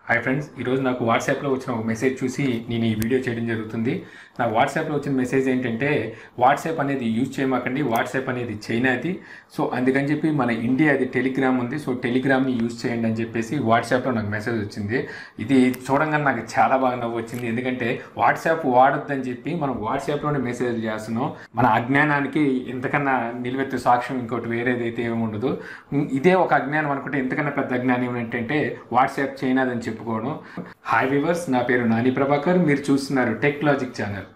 Hi friends, ఈరోజు నాకు వాట్సాప్లో వచ్చిన ఒక మెసేజ్ చూసి నేను ఈ వీడియో చేయడం జరుగుతుంది. నాకు వాట్సాప్లో వచ్చిన మెసేజ్ ఏంటంటే, వాట్సాప్ అనేది యూజ్ చేయమాకండి, వాట్సాప్ అనేది చైనాది. సో అందుకని చెప్పి మన ఇండియాది టెలిగ్రామ్ ఉంది, సో టెలిగ్రామ్ని యూజ్ చేయండి అని చెప్పేసి వాట్సాప్లో నాకు మెసేజ్ వచ్చింది. ఇది చూడంగానే నాకు చాలా బాగా నవ్వు వచ్చింది. ఎందుకంటే వాట్సాప్ వాడొద్దని చెప్పి మనం వాట్సాప్లోనే మెసేజ్ చేస్తున్నాం. మన అజ్ఞానానికి ఇంతకన్నా నిలువెత్తు సాక్ష్యం ఇంకోటి వేరేదైతే ఏమి ఉండదు. ఇదే ఒక అజ్ఞానం అనుకుంటే ఇంతకన్నా పెద్ద అజ్ఞానం ఏంటంటే వాట్సాప్ చైనాదని చెప్పుకోవడం. హాయ్ వ్యూవర్స్, నా పేరు నాని ప్రభాకర్, మీరు చూస్తున్నారు టెక్ లాజిక్ ఛానల్.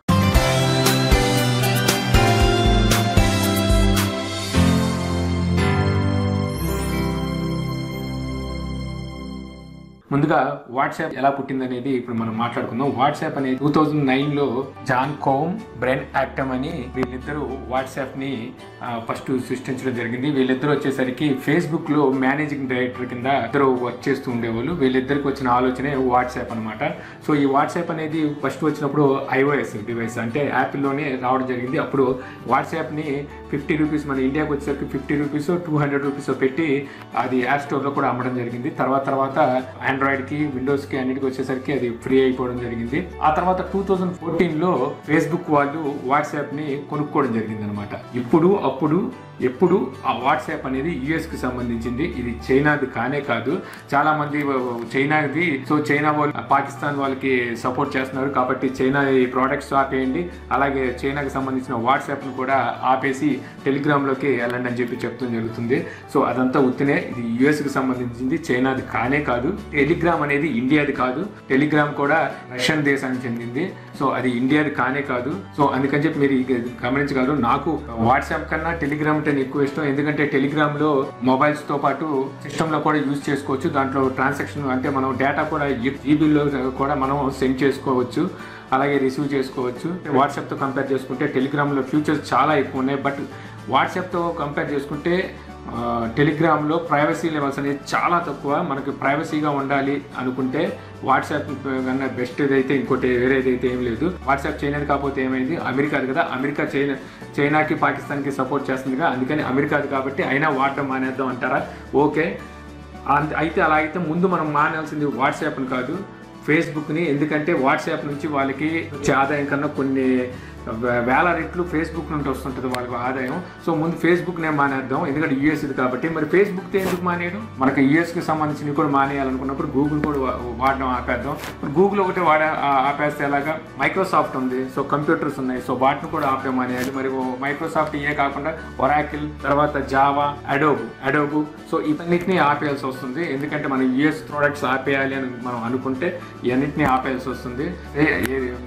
ముందుగా వాట్సాప్ ఎలా పుట్టిందనేది ఇప్పుడు మనం మాట్లాడుకుందాం. వాట్సాప్ అనేది 2009లో జాన్ కోమ్, బ్రెన్ యాక్టమ్ అని వీళ్ళిద్దరూ వాట్సాప్ని ఫస్ట్ సృష్టించడం జరిగింది. వీళ్ళిద్దరూ వచ్చేసరికి ఫేస్బుక్లో మేనేజింగ్ డైరెక్టర్ కింద ఇద్దరు వర్క్ చేస్తూ ఉండేవాళ్ళు. వీళ్ళిద్దరికి వచ్చిన ఆలోచనే వాట్సాప్ అనమాట. సో ఈ వాట్సాప్ అనేది ఫస్ట్ వచ్చినప్పుడు iOS డివైస్ అంటే యాపిల్లోనే రావడం జరిగింది. అప్పుడు వాట్సాప్ని 50 రూపీస్, మన ఇండియాకి వచ్చేసరికి 50 రూపీస్ 200 రూపీస్ పెట్టి అది యాప్ స్టోర్లో కూడా అమ్మడం జరిగింది. తర్వాత ఆండ్రాయిడ్కి, విండోస్కి అన్నిటికి వచ్చేసరికి అది ఫ్రీ అయిపోవడం జరిగింది. ఆ తర్వాత 2014లో ఫేస్బుక్ వాళ్ళు వాట్సాప్ని కొనుక్కోవడం జరిగింది అనమాట. ఎప్పుడు ఆ వాట్సాప్ అనేది యుఎస్కి సంబంధించింది, ఇది చైనాది కానే కాదు. చాలా మంది చైనాది, సో చైనా వాళ్ళు పాకిస్తాన్ వాళ్ళకి సపోర్ట్ చేస్తున్నారు కాబట్టి చైనా ఈ ప్రోడక్ట్స్ ఆపేయండి, అలాగే చైనాకి సంబంధించిన వాట్సాప్ను కూడా ఆపేసి టెలిగ్రామ్లోకి వెళ్ళండి అని చెప్పి చెప్తూ జరుగుతుంది. సో అదంతా ఉత్తినే, ఇది యుఎస్కి సంబంధించింది, చైనాది కానే కాదు. టెలిగ్రామ్ అనేది ఇండియాది కాదు, టెలిగ్రామ్ కూడా రష్యన్ దేశానికి చెందింది. సో అది ఇండియాది కానే కాదు. సో అందుకని చెప్పి మీరు గమనించగలరు. నాకు వాట్సాప్ కన్నా టెలిగ్రామ్ అంటే ఎక్కువ ఇష్టం. ఎందుకంటే టెలిగ్రామ్ లో మొబైల్స్ తో పాటు సిస్టమ్ లో కూడా యూజ్ చేసుకోవచ్చు. దాంట్లో ట్రాన్సాక్షన్ అంటే మనం డేటా కూడా జీబీలో కూడా మనం సెండ్ చేసుకోవచ్చు, అలాగే రిసీవ్ చేసుకోవచ్చు. వాట్సాప్తో కంపేర్ చేసుకుంటే టెలిగ్రామ్లో ఫీచర్స్ చాలా ఎక్కువ ఉన్నాయి. బట్ వాట్సాప్తో కంపేర్ చేసుకుంటే టెలిగ్రామ్లో ప్రైవసీ లెవెల్స్ అనేది చాలా తక్కువ. మనకి ప్రైవసీగా ఉండాలి అనుకుంటే వాట్సాప్ కన్నా బెస్ట్ అయితే ఇంకోటి వేరేదైతే ఏం లేదు. వాట్సాప్ చైనాది కాకపోతే ఏమైంది, అమెరికాది కదా, అమెరికా చైనాకి పాకిస్తాన్కి సపోర్ట్ చేస్తుందిగా, అందుకని అమెరికాది కాబట్టి అయినా వాడటం మానేద్దాం అంటారా? ఓకే, అయితే అలా అయితే ముందు మనం మానాల్సింది వాట్సాప్ని కాదు, ఫేస్బుక్ని. ఎందుకంటే వాట్సాప్ నుంచి వాళ్ళకి వచ్చే ఆదాయం కన్నా కొన్ని వేల రెట్లు ఫేస్బుక్ నుండి వస్తుంటుంది వాళ్ళకి ఆదాయం. సో ముందు ఫేస్బుక్నే మానేద్దాం, ఎందుకంటే యూఎస్ది కాబట్టి. మరి ఫేస్బుక్తో ఎందుకు మానేయడం? మనకు యూఎస్కి సంబంధించినవి కూడా మానేయాలనుకున్నప్పుడు గూగుల్ కూడా వాడడం ఆపేద్దాం. గూగుల్ ఒకటి ఆపేస్తే ఎలాగా? మైక్రోసాఫ్ట్ ఉంది, సో కంప్యూటర్స్ ఉన్నాయి, సో వాటిని కూడా ఆపే మానేయాలి. మరి మైక్రోసాఫ్ట్ ఇవే కాకుండా ఒరాకిల్, తర్వాత జావా, అడోబ్, సో ఇవన్నిటిని ఆపేయాల్సి వస్తుంది. ఎందుకంటే మనం యూఎస్ ప్రోడక్ట్స్ ఆపేయాలి అని మనం అనుకుంటే ఇవన్నిటిని ఆపేయాల్సి వస్తుంది.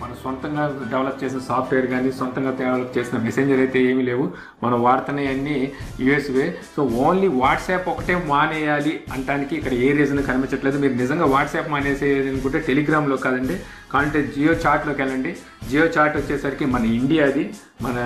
మన సొంతంగా డెవలప్ చేసిన సాఫ్ట్వేర్ కానీ సొంతంగా డెవలప్ చేసిన మెసెంజర్ అయితే ఏమీ లేవు, మనం వాడుతున్నాయి అన్నీ యూఎస్వే. సో ఓన్లీ వాట్సాప్ ఒకటే మానేయాలి అంటానికి ఇక్కడ ఏ రీజన్ కనిపించట్లేదు. మీరు నిజంగా వాట్సాప్ మానేసేది అనుకుంటే టెలిగ్రామ్లో కాదండి, కాంటే జియో చాట్లోకి వెళ్ళండి. జియో చాట్ వచ్చేసరికి మన ఇండియాది, మన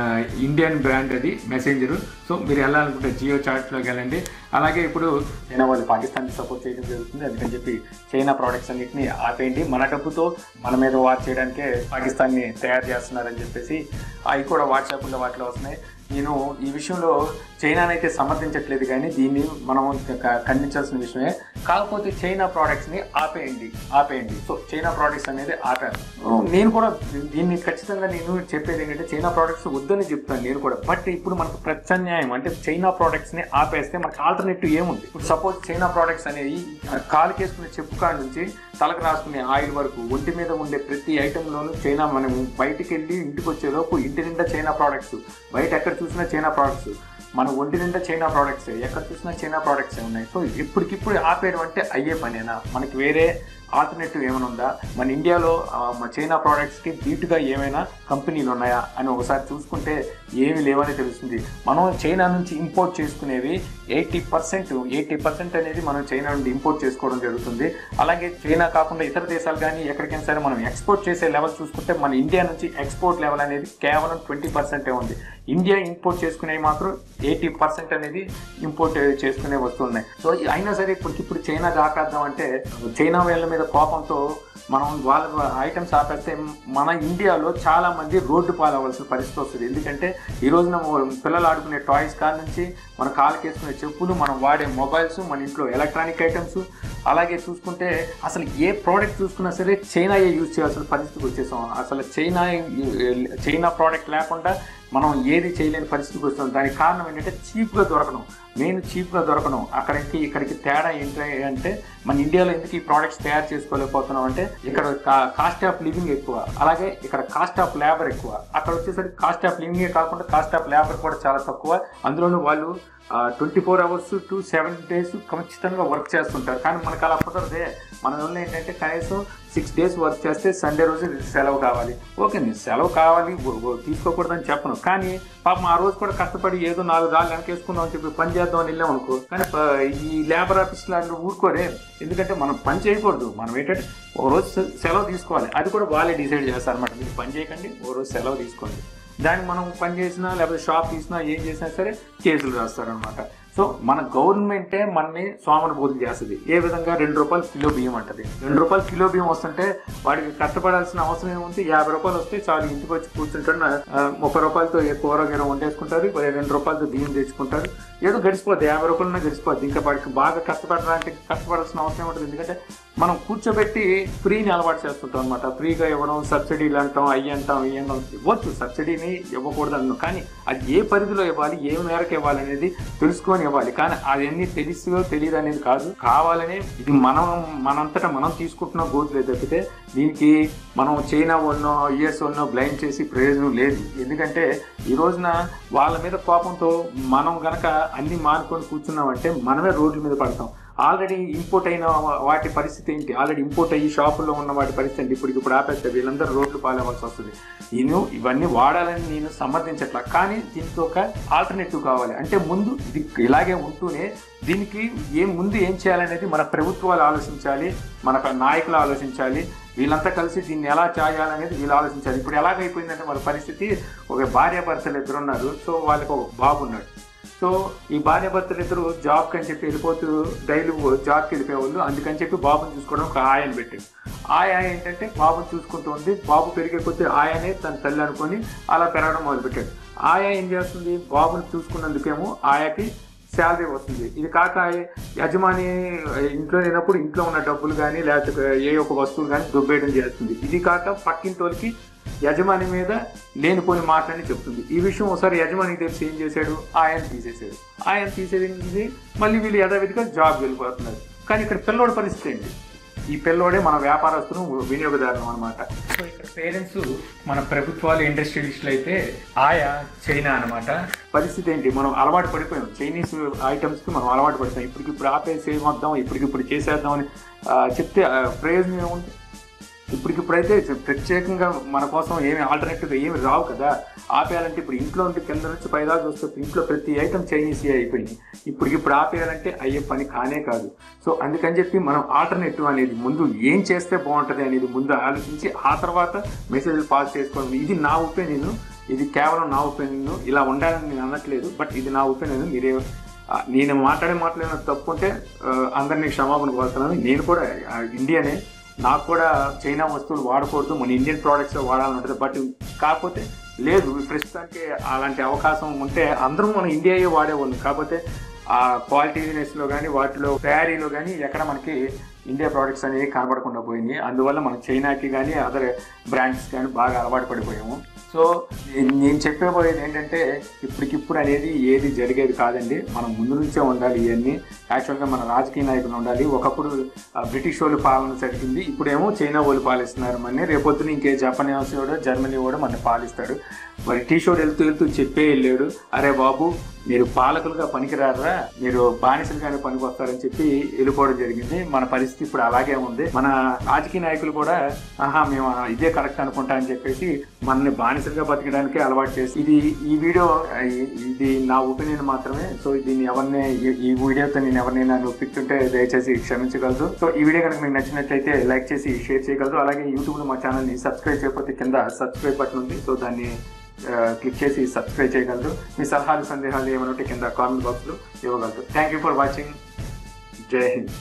ఇండియన్ బ్రాండ్ అది మెసెంజరు. సో మీరు వెళ్ళాలనుకుంటే జియో చాట్లోకి వెళ్ళండి. అలాగే ఇప్పుడు చైనా వాళ్ళు పాకిస్తాన్ని సపోర్ట్ చేయడం జరుగుతుంది, అందుకని చెప్పి చైనా ప్రోడక్ట్స్ అన్నింటినీ ఆపేయండి. మన డబ్బుతో మన మీద వార్ చేయడానికే పాకిస్తాన్ని తయారు చేస్తున్నారని చెప్పేసి అవి కూడా వాట్సాప్లో వాటిలో వస్తున్నాయి. నేను ఈ విషయంలో చైనానైతే సమర్థించట్లేదు, కానీ దీన్ని మనం ఖండించాల్సిన విషయమే. కాకపోతే చైనా ప్రోడక్ట్స్ని ఆపేయండి. సో చైనా ప్రోడక్ట్స్ అనేది ఆపాను. నేను కూడా దీన్ని ఖచ్చితంగా నేను చెప్పేది ఏంటంటే చైనా ప్రోడక్ట్స్ వద్దని చెప్తాను నేను కూడా. బట్ ఇప్పుడు మనకు ప్రత్యామ్నాయం అంటే చైనా ప్రోడక్ట్స్ని ఆపేస్తే మనకు ఆల్టర్నేటివ్ ఏముంది? ఇప్పుడు సపోజ్ చైనా ప్రోడక్ట్స్ అనేవి కాలుకేసుకునే చెప్పు కాడ నుంచి తలకు రాసుకునే ఆయిల్ వరకు ఒంటి మీద ఉండే ప్రతి ఐటెంలోనూ చైనా. మనం బయటికి వెళ్ళి ఇంటికి వచ్చేలోపు ఇంటి నిండా చైనా ప్రోడక్ట్స్, బయట ఎక్కడ చూసినా చైనా ప్రోడక్ట్స్, మన ఒంటి నిండా చైనా ప్రోడక్ట్స్, ఎక్కడ చూసినా చైనా ప్రోడక్ట్స్ ఉన్నాయి. సో ఇప్పటికిప్పుడు ఆపేయడం అంటే అయ్యే పనేనా? మనకి వేరే ఆల్టర్నేటివ్ ఏమైనా ఉందా? మన ఇండియాలో చైనా ప్రోడక్ట్స్కి ధీటుగా ఏమైనా కంపెనీలు ఉన్నాయా అని ఒకసారి చూసుకుంటే ఏమి లేవని తెలుస్తుంది. మనం చైనా నుంచి ఇంపోర్ట్ చేసుకునేవి 80% అనేది మనం చైనా నుండి ఇంపోర్ట్ చేసుకోవడం జరుగుతుంది. అలాగే చైనా కాకుండా ఇతర దేశాలు కానీ ఎక్కడికైనా సరే మనం ఎక్స్పోర్ట్ చేసే లెవెల్ చూసుకుంటే మన ఇండియా నుంచి ఎక్స్పోర్ట్ లెవెల్ అనేది కేవలం 20% ఉంది. ఇండియా ఇంపోర్ట్ చేసుకునేవి మాత్రం 80% అనేది ఇంపోర్ట్ చేసుకునే వస్తువులు ఉన్నాయి. సో అయినా సరే ఇప్పుడు చైనా ఆపేద్దాం అంటే చైనా వాళ్ళ మీద కోపంతో మనం వాళ్ళ ఐటమ్స్ ఆపేస్తే మన ఇండియాలో చాలా మంది రోడ్డు పాలవలసిన పరిస్థితి వస్తుంది. ఎందుకంటే ఈ రోజున పిల్లలు ఆడుకునే టాయ్స్ కాడ నుంచి మన కాళ్ళకేసుకునే చెప్పులు, మనం వాడే మొబైల్స్, మన ఇంట్లో ఎలక్ట్రానిక్ ఐటమ్స్, అలాగే చూసుకుంటే అసలు ఏ ప్రోడక్ట్ చూసుకున్నా సరే చైనాయే యూజ్ చేయాల్సిన పరిస్థితికి వచ్చేసాం. అసలు చైనా ప్రోడక్ట్ లేకుండా మనం ఏది చేయలేని పరిస్థితికి వస్తాం. దానికి కారణం ఏంటంటే చీప్గా దొరకడం. ఇక్కడికి తేడా ఏంటి అంటే మన ఇండియాలో ఎందుకు ఈ ప్రోడక్ట్స్ తయారు చేసుకోలేకపోతున్నాం అంటే ఇక్కడ కాస్ట్ ఆఫ్ లివింగ్ ఎక్కువ, అలాగే ఇక్కడ కాస్ట్ ఆఫ్ లేబర్ ఎక్కువ. అక్కడ వచ్చేసరికి కాస్ట్ ఆఫ్ లివింగే కాకుండా కాస్ట్ ఆఫ్ లేబర్ కూడా చాలా తక్కువ. అందులోనూ వాళ్ళు 24 hours to 7 days ఖచ్చితంగా వర్క్ చేస్తుంటారు. కానీ మనకు అలా కుదరదే. మన వల్ల ఏంటంటే కనీసం 6 days వర్క్ చేస్తే సండే రోజు సెలవు కావాలి. ఓకే, నేను సెలవు కావాలి తీసుకోకూడదని చెప్పను, కానీ పాపం ఆ రోజు కూడా కష్టపడి ఏదో 4 రాళ్ళు వెనకేసుకుందాం అని చెప్పి పని చేద్దామని వెళ్ళాం అనుకో. కానీ ఈ లేబర్ ఆఫీస్లో అందరూ ఊరుకోరే. ఎందుకంటే మనం పని చేయకూడదు, మనం ఏంటంటే ఒక రోజు సెలవు తీసుకోవాలి. అది కూడా వాళ్ళే డిసైడ్ చేస్తారు అన్నమాట. మీరు పని చేయకండి, ఓ రోజు సెలవు తీసుకోండి. దానికి మనం పని చేసినా లేకపోతే షాప్ తీసినా ఏం చేసినా సరే కేసులు రాస్తారనమాట. సో మన గవర్నమెంటే మనని సోమరబోతులు చేస్తుంది. ఏ విధంగా 2 రూపాయలు కిలో బియ్యం అంటది. 2 రూపాయలు కిలో బియ్యం వస్తుంటే వాడికి కష్టపడాల్సిన అవసరం ఏముంది? 50 రూపాయలు వస్తే చాలు, ఇంటికి వచ్చి కూర్చుంటాడు. 30 రూపాయలతో కూర గిర వండేసుకుంటారు, 2 రూపాయలతో బియ్యం తెచ్చుకుంటారు. ఏదో గడిచిపోద్ది, 50 రూపాయలన్నా గడిచిపోద్ది. ఇంకా వాడికి బాగా కష్టపడాల్సిన అవసరం ఉంటుంది. ఎందుకంటే మనం కూర్చోబెట్టి ఫ్రీని అలవాటు చేస్తుంటాం అనమాట. ఫ్రీగా ఇవ్వడం, సబ్సిడీలు అంటాం, ఇవి అంటాం. ఇవ్వచ్చు, సబ్సిడీని ఇవ్వకూడదు అన్నాం, కానీ అది ఏ పరిధిలో ఇవ్వాలి, ఏ మేరకు ఇవ్వాలి అనేది తెలుసుకొని ఇవ్వాలి. కానీ అవన్నీ తెలియదు అనేది కాదు, కావాలని ఇది మనంతటా మనం తీసుకుంటున్న గోతులే తప్పితే దీనికి మనం చైనా వాళ్ళనో యుఎస్ వాళ్ళనో బ్లైమ్ చేసి ప్రయోజనం లేదు. ఎందుకంటే ఈ రోజున వాళ్ళ మీద కోపంతో మనం గనక అన్ని మానుకొని కూర్చున్నామంటే మనమే రోడ్ల మీద పడతాం. ఆల్రెడీ ఇంపోర్ట్ అయిన వాటి పరిస్థితి ఏంటి? ఆల్రెడీ ఇంపోర్ట్ అయ్యి షాపుల్లో ఉన్న వాటి పరిస్థితి ఏంటి? ఇప్పుడు ఆపేస్తే వీళ్ళందరూ రోడ్లు పాలవలసి వస్తుంది. ఇవన్నీ వాడాలని నేను సమర్థించట్లా, కానీ దీనికి ఒక ఆల్టర్నేటివ్ కావాలి. అంటే ముందు ఇది ఇలాగే ఉంటూనే దీనికి ముందు ఏం చేయాలనేది మన ప్రభుత్వాలు ఆలోచించాలి, మన నాయకులు ఆలోచించాలి. వీళ్ళంతా కలిసి దీన్ని ఎలా చేయాలనేది వీళ్ళు ఆలోచించాలి. ఇప్పుడు ఎలాగైపోయిందంటే మన పరిస్థితి, ఒక భార్యాభర్తలు ఇద్దరు ఉన్నారు. సో వాళ్ళకి ఒక బాబు ఉన్నాడు. సో ఈ భార్యాభర్తలు ఇద్దరు జాబ్కి అని చెప్పి వెళ్ళిపోతూ డైలీ జాబ్కి వెళ్ళిపోయేవాళ్ళు. అందుకని చెప్పి బాబుని చూసుకోవడం ఒక ఆయని పెట్టాడు. ఆయా ఏంటంటే బాబుని చూసుకుంటూ ఉంది. బాబు పెరిగే కొద్దీ ayaనే తన తల్లి అనుకొని అలా పెరగడం మొదలుపెట్టాడు. ఆయా ఏం చేస్తుంది? బాబుని చూసుకున్నందుకేమో ఆయాకి శాలరీ వస్తుంది. ఇది కాక యజమాని ఇంట్లో లేనప్పుడు ఇంట్లో ఉన్న డబ్బులు కానీ లేకపోతే ఏ ఒక వస్తువులు కానీ దుబ్బేయడం చేస్తుంది. ఇది కాక పక్కింటోళ్ళకి యజమాని మీద లేనిపోని మాటలని చెప్తుంది. ఈ విషయం ఒకసారి యజమానికి తెలిసి ఏం చేశాడు? ఆయన తీసేది మళ్ళీ వీళ్ళు యథావిధిగా జాబ్ వెళ్ళిపోతున్నారు. కానీ ఇక్కడ పిల్లోడి పరిస్థితి ఏంటి? ఈ పిల్లోడే మన వ్యాపారస్తులు, వినియోగదారులు అనమాట. సో ఇక్కడ పేరెంట్స్ మన ప్రభుత్వాలు, ఇండస్ట్రియలిస్టులు అయితే ఆయా చైనా అనమాట. పరిస్థితి ఏంటి? మనం అలవాటు పడిపోయాం చైనీస్ ఐటమ్స్కి, మనం అలవాటు పడిపోయాం. ఇప్పటికిప్పుడు ఆపేసేమొద్దాం, ఇప్పటికిప్పుడు చేసేద్దాం అని చెప్తే ప్రయోజనం ఏముంది? ఇప్పటికిప్పుడైతే ప్రత్యేకంగా మన కోసం ఏమి ఆల్టర్నేటివ్ ఏమి రావు కదా. ఆపేయాలంటే ఇప్పుడు ఇంట్లో ఉంటే కింద నుంచి పైదాకా వస్తే ఇంట్లో ప్రతి ఐటమ్ చైనీస్ అయిపోయింది. ఇప్పటికిప్పుడు ఆపేయాలంటే అయ్యే పని కానే కాదు. సో అందుకని చెప్పి మనం ఆల్టర్నేటివ్ అనేది ముందు ఏం చేస్తే బాగుంటుంది అనేది ముందు ఆలోచించి ఆ తర్వాత మెసేజ్లు పాస్ చేసుకోవడం. ఇది నా ఒపీనియన్, ఇది కేవలం నా ఒపీనియన్. ఇలా ఉండాలని నేను అనట్లేదు, బట్ ఇది నా ఒపీనియన్. నేను మాట్లాడే మాటలు తప్పు ఉంటే అందరినీ క్షమాపణ కోరుతున్నాను. నేను కూడా ఇండియనే, నాకు కూడా చైనా వస్తువులు వాడకూడదు, మన ఇండియన్ ప్రోడక్ట్స్ వాడాలని ఉంటుంది. బట్ కాకపోతే లేదు, ప్రస్తుతానికి అలాంటి అవకాశం ఉంటే అందరూ మన ఇండియాయే వాడేవాళ్ళు. కాకపోతే ఆ క్వాలిటీనెస్లో కానీ వాటిలో తయారీలో కానీ ఎక్కడ మనకి ఇండియా ప్రోడక్ట్స్ అనేవి కనబడకుండా పోయినాయి. అందువల్ల మనం చైనాకి కానీ అదర్ బ్రాండ్స్ కానీ బాగా అలవాటు పడిపోయాము. సో నేను చెప్పబోయేది ఏంటంటే ఇప్పటికిప్పుడు అనేది ఏది జరిగేది కాదండి. మనం ముందు నుంచే ఉండాలి. ఇవన్నీ యాక్చువల్గా మన రాజకీయ నాయకులు ఉండాలి. ఒకప్పుడు బ్రిటిష్ వాళ్ళు పాలన జరిగింది, ఇప్పుడేమో చైనా వాళ్ళు పాలిస్తున్నారు. మన రేపొద్దున ఇంకే జపనీస్ కూడా జర్మనీ కూడా మన పాలిస్తాడు. మరి టీషర్ట్ వెళ్తూ చెప్పే వెళ్ళాడు, అరే బాబు మీరు పాలకులుగా పనికిరారా, మీరు బానిసలుగానే పనికి వస్తారని చెప్పి వెళ్ళిపోవడం జరిగింది. మన పరిస్థితి ఇప్పుడు అలాగే ఉంది. మన రాజకీయ నాయకులు కూడా మేము ఇదే కరెక్ట్ అనుకుంటా అని చెప్పేసి మనల్ని బానిసలుగా బతికడానికి అలవాటు చేసి ఈ వీడియో ఇది నా ఒపీనియన్ మాత్రమే. సో దీన్ని ఈ వీడియోతో నేను ఎవరినైనా నొప్పించుంటే దయచేసి క్షమించగలరు. సో ఈ వీడియో కనుక మీకు నచ్చినట్లయితే లైక్ చేసి షేర్ చేయగలరు. అలాగే యూట్యూబ్లో మా ఛానల్ని సబ్స్క్రైబ్ చేయకపోతే కింద సబ్స్క్రైబ్ బటన్ ఉంది, సో దాన్ని క్లిక్ చేసి సబ్స్క్రైబ్ చేయగలరు. మీ సలహాలు సందేహాలు ఏమైనా కింద కామెంట్ బాక్స్లో ఇవ్వగలరు. Thank you for watching. జై హింద్.